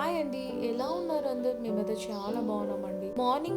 Hi అండి. ఎలా ఉన్నారు అందరూ? మేమైతే చాలా బాగున్నామండి.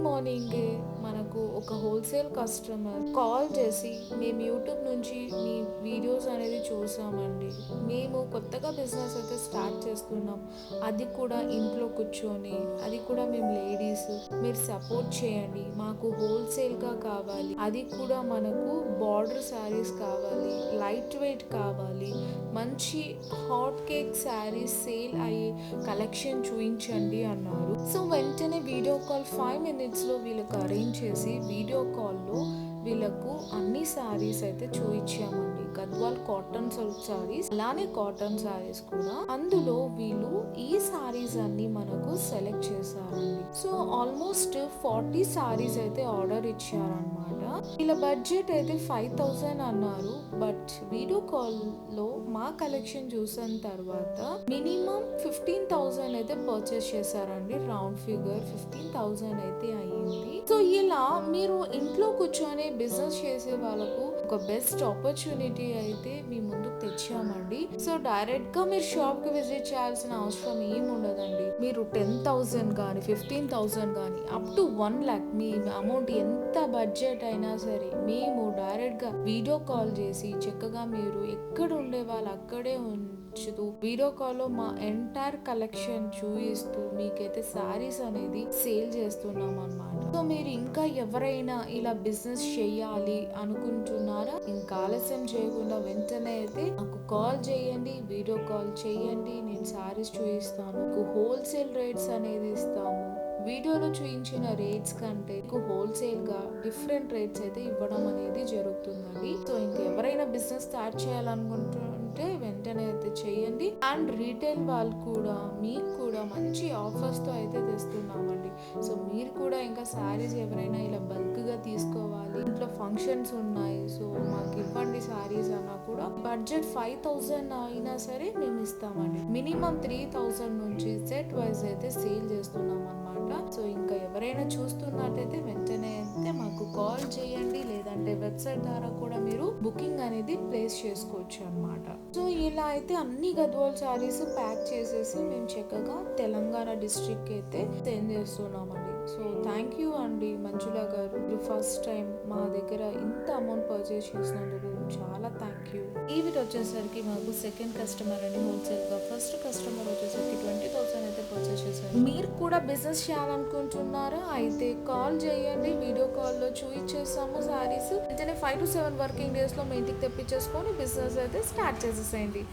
మార్నింగే మనకు ఒక హోల్సేల్ కస్టమర్ కాల్ చేసి మేము యూట్యూబ్ నుంచి మీ వీడియోస్ అనేది చూసామండి. మేము కొత్తగా బిజినెస్ అయితే స్టార్ట్ చేస్తున్నాం. అది కూడా ఇంట్లో కూర్చొని, అది కూడా మేము లేడీస్. మీరు సపోర్ట్ చేయండి. మాకు హోల్సేల్గా కావాలి. అది కూడా మనకు బార్డర్ శారీస్ కావాలి, లైట్ వెయిట్ కావాలి, మంచి హాట్ కేక్ శారీస్ సేల్ అయ్యే కలెక్షన్ చూపించండి అన్నారు. సో వెంటనే వీడియో కాల్ 5 minutesలో వీళ్ళకి అరేంజ్ చేసి వీడియో కాల్లో వీళ్ళకు అన్ని శారీస్ అయితే చూపించామండి. గద్వాల్ కాటన్ సిల్క్ శారీస్, అలానే కాటన్ శారీస్ కూడా. అందులో వీళ్ళు ఈ శారీస్ అన్ని మనకు సెలెక్ట్ చేశారండి. సో ఆల్మోస్ట్ 40 శారీస్ అయితే ఆర్డర్ ఇచ్చారనమాట. వీళ్ళ బడ్జెట్ అయితే 5,000 అన్నారు. బట్ వీడియో కాల్లో మా కలెక్షన్ చూసిన తర్వాత మినిమం 15,000 అయితే పర్చేస్ చేశారండి. రౌండ్ ఫిగర్ 15,000 అయితే అయ్యింది. సో ఇలా మీరు ఇంట్లో కూర్చొని బిజినెస్ చేసే వాళ్ళకు ఒక బెస్ట్ ఆపర్చునిటీ అయితే మీ ముందుకు తెచ్చామండి. సో డైరెక్ట్ గా మీరు షాప్ కి విజిట్ చేయాల్సిన అవసరం ఏమి ఉండదండి. మీరు 10,000 కానీ 15,000 కానీ up to 1 lakh me amount ఎంత బడ్జెట్ అయినా సరే మేము డైరెక్ట్ గా వీడియో కాల్ చేసి చక్కగా మీరు ఎక్కడ ఉండే వాళ్ళు అక్కడే ఉంచుతూ వీడియో కాల్లో మా ఎంటైర్ కలెక్షన్ చూపిస్తూ మీకైతే శారీస్ అనేది సేల్ చేస్తున్నాం అన్నమాట. సో మీరు ఇంకా ఎవరైనా ఇలా బిజినెస్ చేయాలి అనుకుంటున్నారా? ఇంకా ఆలస్యం చేయకుండా వెంటనే అయితే నాకు కాల్ చేయండి, వీడియో కాల్ చేయండి. నేను శారీస్ చూపిస్తాను, మీకు హోల్సేల్ రేట్స్ అనేది ఇస్తాము. వీడియోలో చూపించిన రేట్స్ కంటే మీకు హోల్సేల్ గా డిఫరెంట్ రేట్స్ అయితే ఇవ్వడం అనేది జరుగుతుందండి. సో ఇంకా ఎవరైనా బిజినెస్ స్టార్ట్ చేయాలనుకుంటుంటే వెంటనే అయితే చేయండి. అండ్ రీటైల్ వాళ్ళు కూడా మీకు కూడా మంచి ఆఫర్స్ తో అయితే తెస్తున్నామండి. సో మీరు కూడా ఇంకా శారీస్ ఎవరైనా ఇలా బల్క్ గా తీసుకోవాలి, ఇంట్లో ఫంక్షన్స్ ఉన్నాయి, సో మాకు ఇవ్వండి శారీస్ అన్నా కూడా బడ్జెట్ 5,000 అయినా సరే మేము ఇస్తామండి. మినిమం 3,000 నుంచి సెట్ వైజ్ అయితే సేల్ చేస్తున్నాం అన్నమాట. సో ఇంకా ఎవరైనా చూస్తున్నట్టయితే వెంటనే అయితే మాకు కాల్ చేయండి, లేదంటే వెబ్సైట్ ద్వారా కూడా మీరు బుకింగ్ అనేది ప్లేస్ చేసుకోవచ్చు అన్నమాట. సో ఇలా అయితే అన్ని గద్వాల్ శారీస్ ప్యాక్ చేసేసి మేము చక్కగా తెలంగాణ డిస్ట్రిక్ట్ అయితే సెండ్ చేస్తున్నామండి. సో థ్యాంక్ యూ అండి మంజుల గారు. ఫస్ట్ టైం మా దగ్గర ఇంత అమౌంట్ పర్చేస్ చేసినందుకు చాలా థ్యాంక్ యూ. ఈవిడ వచ్చేసరికి మాకు సెకండ్ కస్టమర్ అండి హోల్సేల్ గా. ఫస్ట్ కస్టమర్ వచ్చేసరికి 20,000 అయితే పర్చేస్ చేశారు. మీరు కూడా బిజినెస్ చేయాలనుకుంటున్నారా? అయితే కాల్ చేయండి, వీడియో కాల్లో చూపించేస్తాము శారీస్. వెంటనే 5 to 7 వర్కింగ్ డేస్ లో మీ ఇంటికి తెప్పించేసుకొని బిజినెస్ అయితే స్టార్ట్ చేసేసేయండి.